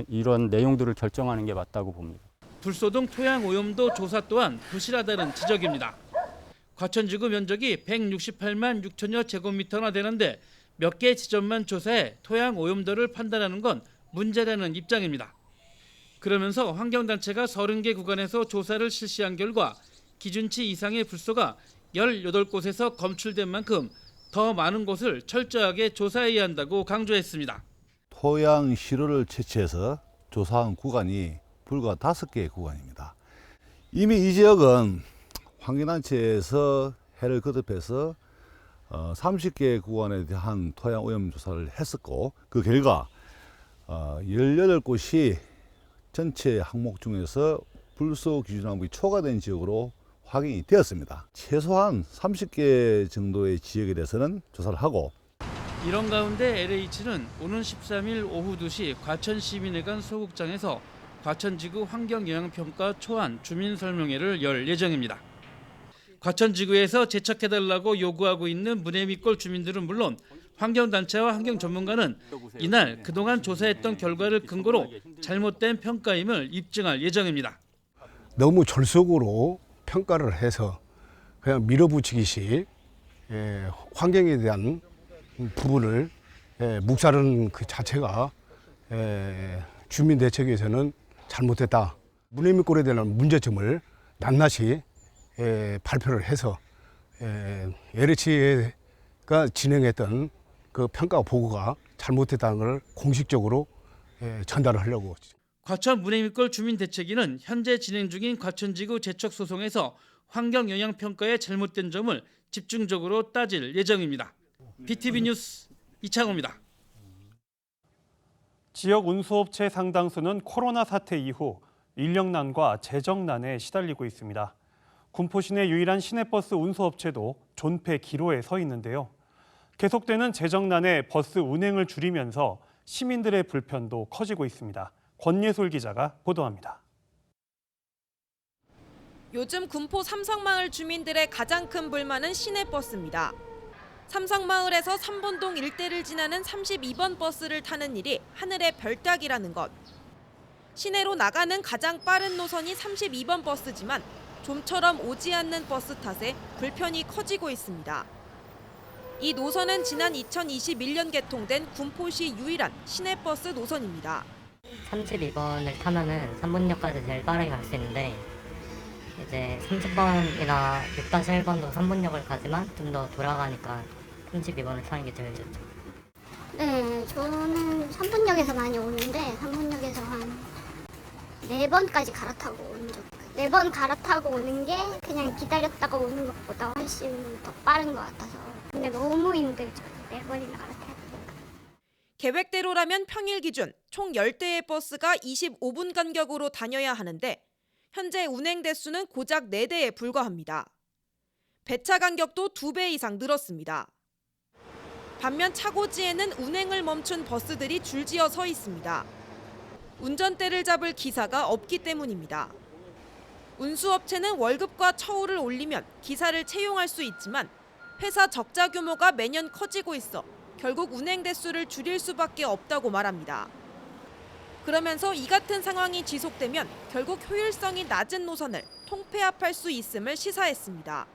이런 내용들을 결정하는 게 맞다고 봅니다. 불소동 토양 오염도 조사 또한 부실하다는 지적입니다. 과천지구 면적이 168만 6천여 제곱미터나 되는데 몇 개 지점만 조사해 토양 오염도를 판단하는 건 문제라는 입장입니다. 그러면서 환경단체가 30개 구간에서 조사를 실시한 결과 기준치 이상의 불소가 18곳에서 검출된 만큼 더 많은 곳을 철저하게 조사해야 한다고 강조했습니다. 토양 시료를 채취해서 조사한 구간이 불과 5개의 구간입니다. 이미 이 지역은 환경단체에서 해를 거듭해서 30개 구간에 대한 토양 오염 조사를 했었고 그 결과 18곳이 전체 항목 중에서 불소 기준항목이 초과된 지역으로 확인이 되었습니다. 최소한 30개 정도의 지역에 대해서는 조사를 하고 이런 가운데 LH는 오는 13일 오후 2시 과천시민회관 소극장에서 과천지구 환경영향평가 초안 주민설명회를 열 예정입니다. 과천지구에서 제척해달라고 요구하고 있는 문해미골 주민들은 물론 환경단체와 환경전문가는 이날 그동안 조사했던 결과를 근거로 잘못된 평가임을 입증할 예정입니다. 너무 졸속으로 평가를 해서 그냥 밀어붙이기식 환경에 대한 부분을 묵살하는 그 자체가 주민대책위에서는 잘못됐다. 문해미골에 대한 문제점을 낱낱이 발표를 해서 LH가 진행했던 그 평가 보고가 잘못됐다는 걸 공식적으로 전달을 하려고. 과천 문해미골 주민대책위는 현재 진행 중인 과천지구 제척소송에서 환경영향평가에 잘못된 점을 집중적으로 따질 예정입니다. BTV 뉴스 이창호입니다. 지역 운수업체 상당수는 코로나 사태 이후 인력난과 재정난에 시달리고 있습니다. 군포시내 유일한 시내버스 운수업체도 존폐 기로에 서 있는데요. 계속되는 재정난에 버스 운행을 줄이면서 시민들의 불편도 커지고 있습니다. 권예솔 기자가 보도합니다. 요즘 군포 삼성마을 주민들의 가장 큰 불만은 시내버스입니다. 삼성마을에서 삼본동 일대를 지나는 32번 버스를 타는 일이 하늘의 별 따기라는 것. 시내로 나가는 가장 빠른 노선이 32번 버스지만 좀처럼 오지 않는 버스 탓에 불편이 커지고 있습니다. 이 노선은 지난 2021년 개통된 군포시 유일한 시내버스 노선입니다. 32번을 타면은 3번역까지 제일 빠르게 갈 수 있는데 이제 30번이나 6-1번도 3번역을 가지만 좀 더 돌아가니까 32번을 타는 게 제일 좋죠. 네, 저는 3번역에서 많이 오는데 3번역에서 한 4번까지 갈아타고 오는 적. 4번 갈아타고 오는 게 그냥 기다렸다가 오는 것보다 훨씬 더 빠른 것 같아서. 근데 너무 힘들죠. 4번이나 갈아타야 되니까. 계획대로라면 평일 기준 총 10대의 버스가 25분 간격으로 다녀야 하는데 현재 운행 대수는 고작 4대에 불과합니다. 배차 간격도 2배 이상 늘었습니다. 반면 차고지에는 운행을 멈춘 버스들이 줄지어 서 있습니다. 운전대를 잡을 기사가 없기 때문입니다. 운수업체는 월급과 처우를 올리면 기사를 채용할 수 있지만 회사 적자 규모가 매년 커지고 있어 결국 운행 대수를 줄일 수밖에 없다고 말합니다. 그러면서 이 같은 상황이 지속되면 결국 효율성이 낮은 노선을 통폐합할 수 있음을 시사했습니다.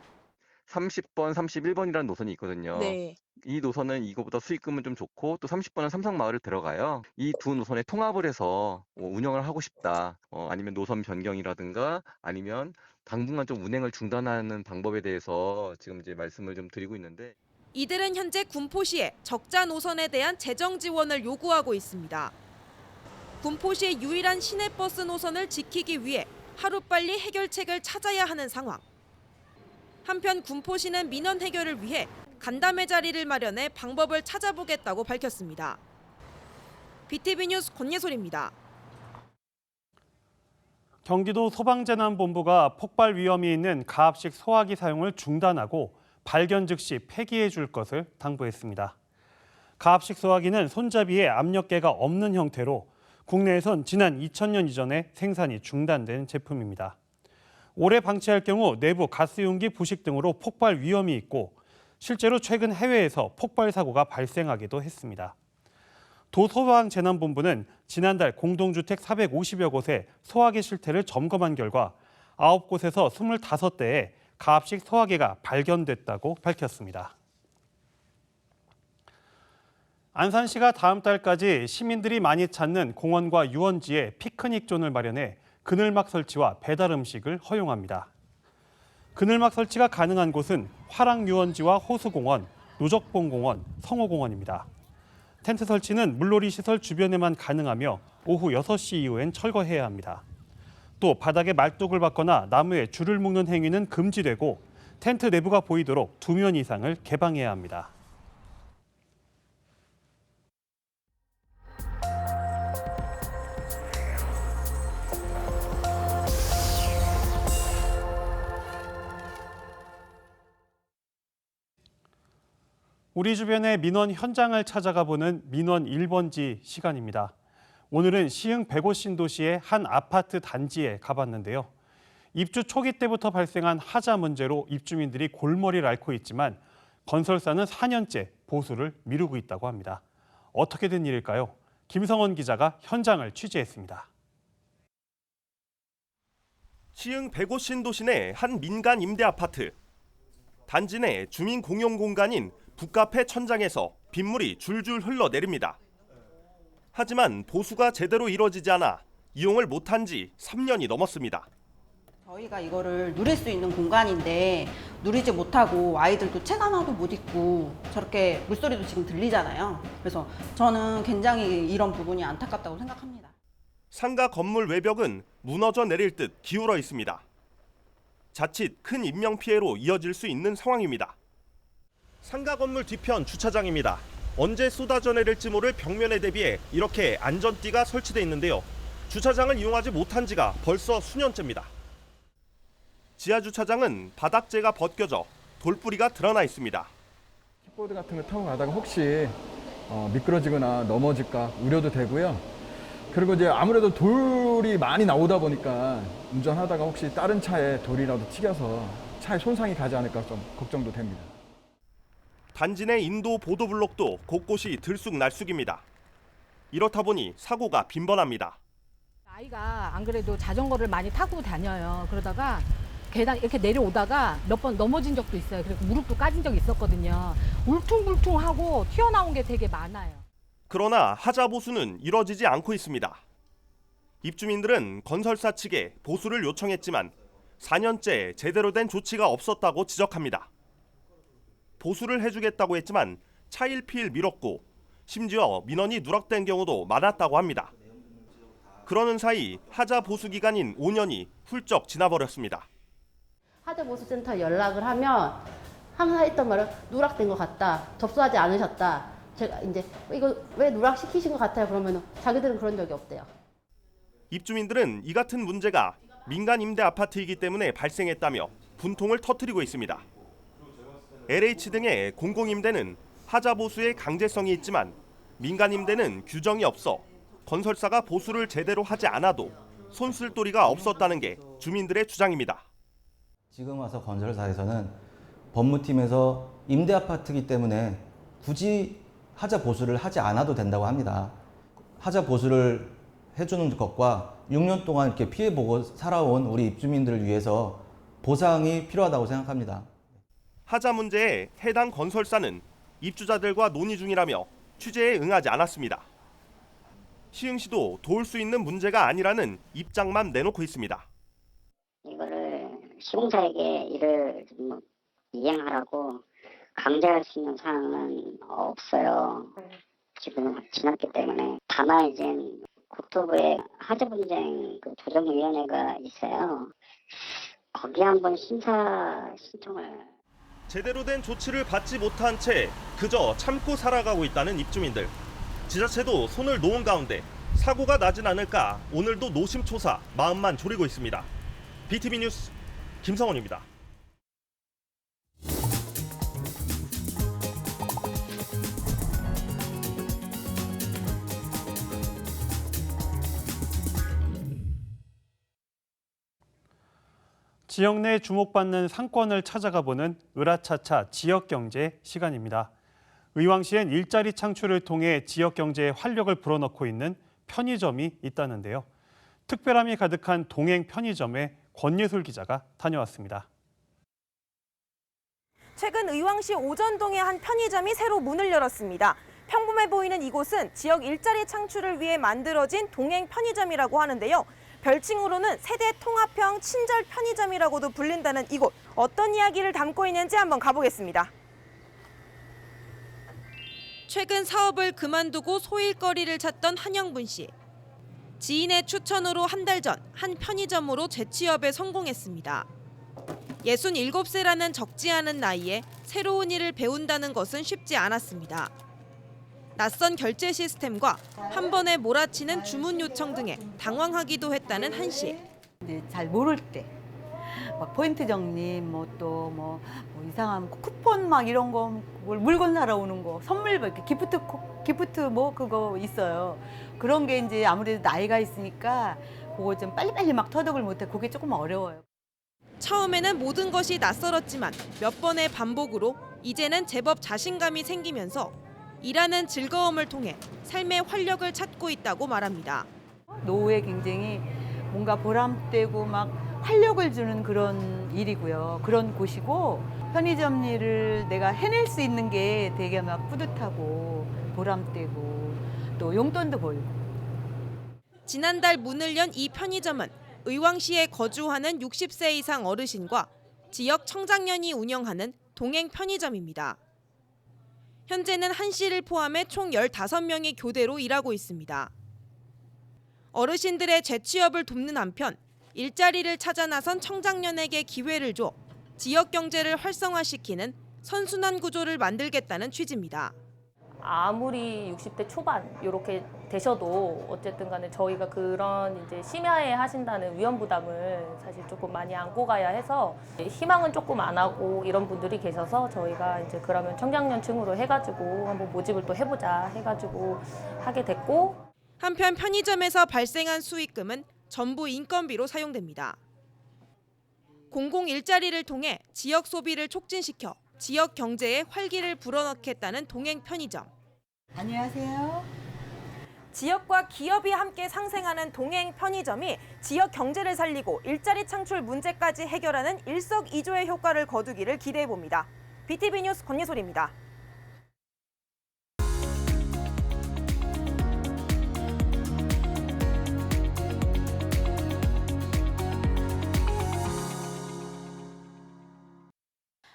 30번, 31번이라는 노선이 있거든요. 네. 이 노선은 이거보다 수익금은 좀 좋고 또 30번은 삼성마을을 들어가요. 이 두 노선에 통합을 해서 운영을 하고 싶다. 아니면 노선 변경이라든가 아니면 당분간 좀 운행을 중단하는 방법에 대해서 지금 이제 말씀을 좀 드리고 있는데 이들은 현재 군포시에 적자 노선에 대한 재정 지원을 요구하고 있습니다. 군포시의 유일한 시내버스 노선을 지키기 위해 하루빨리 해결책을 찾아야 하는 상황. 한편 군포시는 민원 해결을 위해 간담회 자리를 마련해 방법을 찾아보겠다고 밝혔습니다. BTV 뉴스 권예솔입니다. 경기도 소방재난본부가 폭발 위험이 있는 가압식 소화기 사용을 중단하고 발견 즉시 폐기해 줄 것을 당부했습니다. 가압식 소화기는 손잡이에 압력계가 없는 형태로 국내에선 지난 2000년 이전에 생산이 중단된 제품입니다. 오래 방치할 경우 내부 가스 용기 부식 등으로 폭발 위험이 있고 실제로 최근 해외에서 폭발 사고가 발생하기도 했습니다. 도소방재난본부는 지난달 공동주택 450여 곳의 소화기 실태를 점검한 결과 9곳에서 25대의 가압식 소화기가 발견됐다고 밝혔습니다. 안산시가 다음 달까지 시민들이 많이 찾는 공원과 유원지에 피크닉 존을 마련해 그늘막 설치와 배달 음식을 허용합니다. 그늘막 설치가 가능한 곳은 화랑유원지와 호수공원, 노적봉공원, 성호공원입니다. 텐트 설치는 물놀이 시설 주변에만 가능하며 오후 6시 이후엔 철거해야 합니다. 또 바닥에 말뚝을 박거나 나무에 줄을 묶는 행위는 금지되고 텐트 내부가 보이도록 2면 이상을 개방해야 합니다. 우리 주변의 민원 현장을 찾아가 보는 민원 1번지 시간입니다. 오늘은 시흥 백오 신도시의 한 아파트 단지에 가봤는데요. 입주 초기 때부터 발생한 하자 문제로 입주민들이 골머리를 앓고 있지만 건설사는 4년째 보수를 미루고 있다고 합니다. 어떻게 된 일일까요? 김성원 기자가 현장을 취재했습니다. 시흥 백오 신도시 내 한 민간 임대 아파트. 단지 내 주민 공용 공간인 북카페 천장에서 빗물이 줄줄 흘러내립니다. 하지만 보수가 제대로 이루어지지 않아 이용을 못한 지 3년이 넘었습니다. 저희가 이거를 누릴 수 있는 공간인데 누리지 못하고 아이들도 책 하나도 못 읽고 저렇게 물소리도 지금 들리잖아요. 그래서 저는 굉장히 이런 부분이 안타깝다고 생각합니다. 상가 건물 외벽은 무너져 내릴 듯 기울어 있습니다. 자칫 큰 인명피해로 이어질 수 있는 상황입니다. 상가 건물 뒤편 주차장입니다. 언제 쏟아져 내릴지 모를 벽면에 대비해 이렇게 안전띠가 설치돼 있는데요. 주차장을 이용하지 못한 지가 벌써 수년째입니다. 지하 주차장은 바닥재가 벗겨져 돌뿌리가 드러나 있습니다. 킥보드 같은 거 타고 가다가 혹시 미끄러지거나 넘어질까 우려도 되고요. 그리고 이제 아무래도 돌이 많이 나오다 보니까 운전하다가 혹시 다른 차에 돌이라도 튀겨서 차에 손상이 가지 않을까 좀 걱정도 됩니다. 단지 내 인도 보도블록도 곳곳이 들쑥날쑥입니다. 이렇다 보니 사고가 빈번합니다. 아이가 안 그래도 자전거를 많이 타고 다녀요. 그러다가 계단 이렇게 내려오다가 몇 번 넘어진 적도 있어요. 그리고 무릎도 까진 적이 있었거든요. 울퉁불퉁하고 튀어나온 게 되게 많아요. 그러나 하자 보수는 이뤄지지 않고 있습니다. 입주민들은 건설사 측에 보수를 요청했지만 4년째 제대로 된 조치가 없었다고 지적합니다. 보수를 해주겠다고 했지만 차일피일 미뤘고 심지어 민원이 누락된 경우도 많았다고 합니다. 그러는 사이 하자 보수 기간인 5년이 훌쩍 지나버렸습니다. 하자보수센터 연락을 하면 항상 했던 말은 누락된 것 같다, 접수하지 않으셨다. 제가 이제 이거 왜 누락시키신 것 같아요? 그러면 자기들은 그런 적이 없대요. 입주민들은 이 같은 문제가 민간 임대 아파트이기 때문에 발생했다며 분통을 터뜨리고 있습니다. LH 등의 공공임대는 하자 보수의 강제성이 있지만 민간 임대는 규정이 없어 건설사가 보수를 제대로 하지 않아도 손쓸도리가 없었다는 게 주민들의 주장입니다. 지금 와서 건설사에서는 법무팀에서 임대 아파트이기 때문에 굳이 하자 보수를 하지 않아도 된다고 합니다. 하자 보수를 해주는 것과 6년 동안 이렇게 피해보고 살아온 우리 입주민들을 위해서 보상이 필요하다고 생각합니다. 하자 문제에 해당 건설사는 입주자들과 논의 중이라며 취재에 응하지 않았습니다. 시흥시도 도울 수 있는 문제가 아니라는 입장만 내놓고 있습니다. 이거를 시공사에게 일을 이행하라고 강제할 수 있는 사항은 없어요. 지금 지났기 때문에. 다만 이제 국토부에 하자 분쟁 조정위원회가 있어요. 거기에 한번 심사 신청을. 제대로 된 조치를 받지 못한 채 그저 참고 살아가고 있다는 입주민들. 지자체도 손을 놓은 가운데 사고가 나진 않을까 오늘도 노심초사 마음만 졸이고 있습니다. BTV 뉴스 김성원입니다. 지역 내 주목받는 상권을 찾아가 보는 으라차차 지역경제 시간입니다. 의왕시엔 일자리 창출을 통해 지역경제에 활력을 불어넣고 있는 편의점이 있다는데요. 특별함이 가득한 동행 편의점에 권예솔 기자가 다녀왔습니다. 최근 의왕시 오전동의 한 편의점이 새로 문을 열었습니다. 평범해 보이는 이곳은 지역 일자리 창출을 위해 만들어진 동행 편의점이라고 하는데요. 별칭으로는 세대 통합형 친절 편의점이라고도 불린다는 이곳. 어떤 이야기를 담고 있는지 한번 가보겠습니다. 최근 사업을 그만두고 소일거리를 찾던 한영분 씨. 지인의 추천으로 한 달 전 한 편의점으로 재취업에 성공했습니다. 67세라는 적지 않은 나이에 새로운 일을 배운다는 것은 쉽지 않았습니다. 낯선 결제 시스템과 한 번에 몰아치는 주문 요청 등에 당황하기도 했다는 한 씨. 이제 잘 모를 때, 막 포인트 적립, 뭐 이상한 쿠폰 막 이런 거, 물건 사러 오는 거, 선물 이렇게 기프트 뭐 그거 있어요. 그런 게 이제 아무래도 나이가 있으니까 그거 좀 빨리빨리 막 터득을 못해. 그게 조금 어려워요. 처음에는 모든 것이 낯설었지만 몇 번의 반복으로 이제는 제법 자신감이 생기면서 일하는 즐거움을 통해 삶의 활력을 찾고 있다고 말합니다. 노후에 굉장히 뭔가 보람되고 막 활력을 주는 그런 일이고요. 그런 곳이고 편의점 일을 내가 해낼 수 있는 게 되게 막 뿌듯하고 보람되고 또 용돈도 보이고. 지난달 문을 연 이 편의점은 의왕시에 거주하는 60세 이상 어르신과 지역 청장년이 운영하는 동행 편의점입니다. 현재는 한 씨를 포함해 총 15명이 교대로 일하고 있습니다. 어르신들의 재취업을 돕는 한편 일자리를 찾아 나선 청장년에게 기회를 줘 지역 경제를 활성화시키는 선순환 구조를 만들겠다는 취지입니다. 아무리 60대 초반 이렇게 되셔도 어쨌든 간에 저희가 그런 이제 심야에 하신다는 위험 부담을 사실 조금 많이 안고 가야 해서 희망은 조금 안 하고 이런 분들이 계셔서 저희가 이제 그러면 청장년층으로 해가지고 한번 모집을 또 해보자 해가지고 하게 됐고. 한편 편의점에서 발생한 수익금은 전부 인건비로 사용됩니다. 공공 일자리를 통해 지역 소비를 촉진시켜 지역 경제에 활기를 불어넣겠다는 동행 편의점. 안녕하세요. 지역과 기업이 함께 상생하는 동행 편의점이 지역 경제를 살리고 일자리 창출 문제까지 해결하는 일석이조의 효과를 거두기를 기대해 봅니다. BTV 뉴스 권예솔입니다.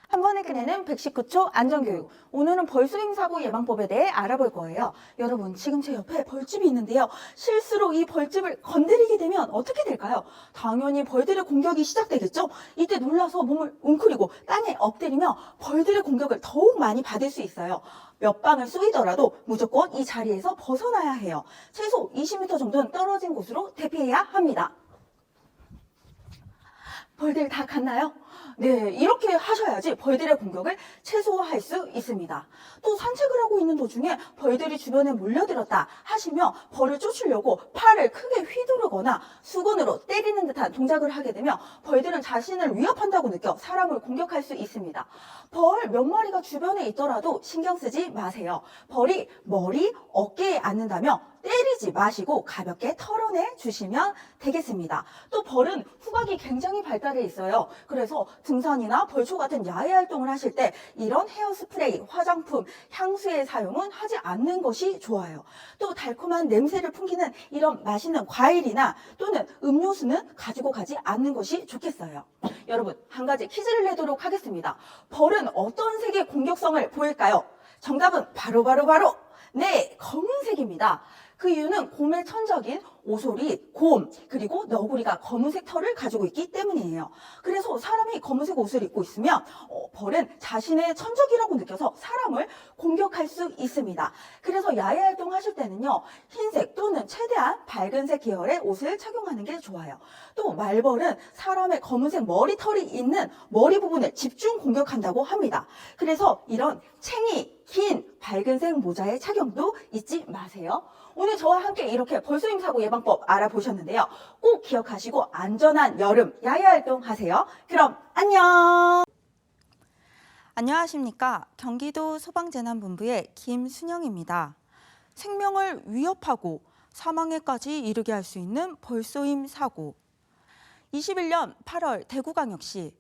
한 번에 끝내는 119초 안전교육. 오늘은 벌수임 사고 예방법에 대해 알아볼 거예요. 여러분, 지금 제 옆에 벌집이 있는데요. 실수로 이 벌집을 건드리게 되면 어떻게 될까요? 당연히 벌들의 공격이 시작되겠죠? 이때 놀라서 몸을 웅크리고 땅에 엎드리며 벌들의 공격을 더욱 많이 받을 수 있어요. 몇 방을 쏘이더라도 무조건 이 자리에서 벗어나야 해요. 최소 20m 정도는 떨어진 곳으로 대피해야 합니다. 벌들 다 갔나요? 네, 이렇게 하셔야지 벌들의 공격을 최소화할 수 있습니다. 또 산책을 하고 있는 도중에 벌들이 주변에 몰려들었다 하시며 벌을 쫓으려고 팔을 크게 휘두르거나 수건으로 때리는 듯한 동작을 하게 되면 벌들은 자신을 위협한다고 느껴 사람을 공격할 수 있습니다. 벌 몇 마리가 주변에 있더라도 신경 쓰지 마세요. 벌이 머리, 어깨에 앉는다면 때리지 마시고 가볍게 털어내 주시면 되겠습니다. 또 벌은 후각이 굉장히 발달해 있어요. 그래서 등산이나 벌초 같은 야외 활동을 하실 때 이런 헤어스프레이, 화장품, 향수의 사용은 하지 않는 것이 좋아요. 또 달콤한 냄새를 풍기는 이런 맛있는 과일이나 또는 음료수는 가지고 가지 않는 것이 좋겠어요. 여러분, 한 가지 퀴즈를 내도록 하겠습니다. 벌은 어떤 색의 공격성을 보일까요? 정답은 바로 네, 검은색입니다. 그 이유는 곰의 천적인 오소리, 곰, 그리고 너구리가 검은색 털을 가지고 있기 때문이에요. 그래서 사람이 검은색 옷을 입고 있으면 벌은 자신의 천적이라고 느껴서 사람을 공격할 수 있습니다. 그래서 야외 활동하실 때는요, 흰색 또는 최대한 밝은색 계열의 옷을 착용하는 게 좋아요. 또 말벌은 사람의 검은색 머리털이 있는 머리 부분을 집중 공격한다고 합니다. 그래서 이런 챙이 긴 밝은색 모자의 착용도 잊지 마세요. 오늘 저와 함께 이렇게 벌수임 사고 예방법 알아보셨는데요. 꼭 기억하시고 안전한 여름 야외 활동 하세요. 그럼 안녕. 안녕하십니까. 경기도 소방재난본부의 김순영입니다. 생명을 위협하고 사망에까지 이르게 할 수 있는 벌쏘임 사고. 21년 8월 대구광역시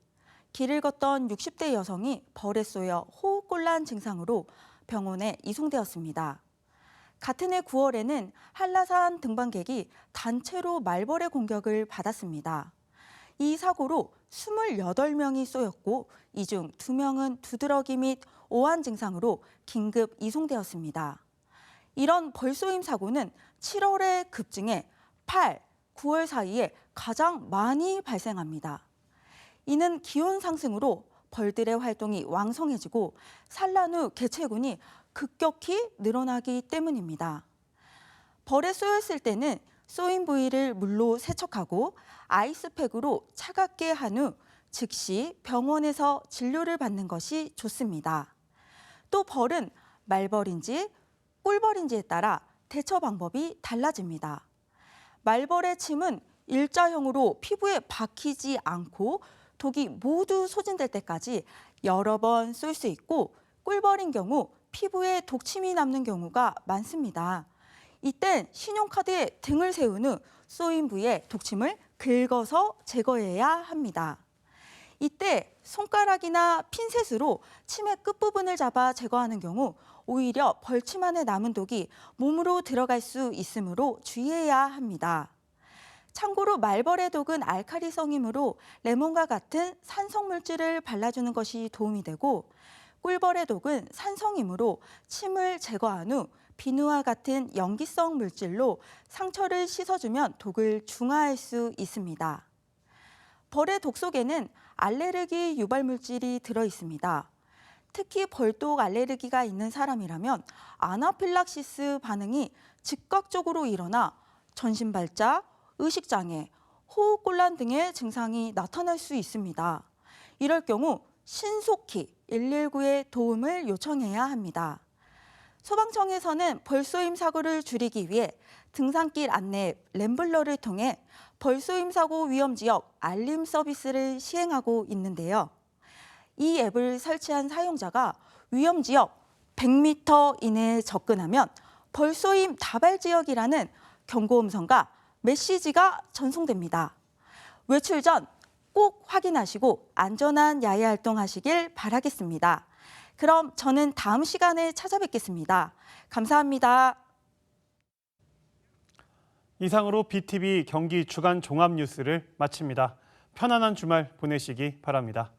길을 걷던 60대 여성이 벌에 쏘여 호흡곤란 증상으로 병원에 이송되었습니다. 같은 해 9월에는 한라산 등반객이 단체로 말벌의 공격을 받았습니다. 이 사고로 28명이 쏘였고 이 중 2명은 두드러기 및 오한 증상으로 긴급 이송되었습니다. 이런 벌쏘임 사고는 7월에 급증해 8, 9월 사이에 가장 많이 발생합니다. 이는 기온 상승으로 벌들의 활동이 왕성해지고 산란 후 개체군이 급격히 늘어나기 때문입니다. 벌에 쏘였을 때는 쏘인 부위를 물로 세척하고 아이스팩으로 차갑게 한 후 즉시 병원에서 진료를 받는 것이 좋습니다. 또 벌은 말벌인지 꿀벌인지에 따라 대처 방법이 달라집니다. 말벌의 침은 일자형으로 피부에 박히지 않고 독이 모두 소진될 때까지 여러 번 쏠 수 있고, 꿀벌인 경우 피부에 독침이 남는 경우가 많습니다. 이땐 신용카드에 등을 세운 후 쏘인 부위에 독침을 긁어서 제거해야 합니다. 이때 손가락이나 핀셋으로 침의 끝부분을 잡아 제거하는 경우 오히려 벌침 안에 남은 독이 몸으로 들어갈 수 있으므로 주의해야 합니다. 참고로 말벌의 독은 알칼리성이므로 레몬과 같은 산성 물질을 발라주는 것이 도움이 되고, 꿀벌의 독은 산성이므로 침을 제거한 후 비누와 같은 염기성 물질로 상처를 씻어주면 독을 중화할 수 있습니다. 벌의 독 속에는 알레르기 유발 물질이 들어 있습니다. 특히 벌독 알레르기가 있는 사람이라면 아나필락시스 반응이 즉각적으로 일어나 전신발작, 의식장애, 호흡곤란 등의 증상이 나타날 수 있습니다. 이럴 경우 신속히 119에 도움을 요청해야 합니다. 소방청에서는 벌쏘임 사고를 줄이기 위해 등산길 안내 앱 램블러를 통해 벌쏘임 사고 위험 지역 알림 서비스를 시행하고 있는데요. 이 앱을 설치한 사용자가 위험 지역 100m 이내에 접근하면 벌쏘임 다발 지역이라는 경고 음성과 메시지가 전송됩니다. 외출 전 꼭 확인하시고 안전한 야외 활동하시길 바라겠습니다. 그럼 저는 다음 시간에 찾아뵙겠습니다. 감사합니다. 이상으로 BTV 경기 주간 종합 뉴스를 마칩니다. 편안한 주말 보내시기 바랍니다.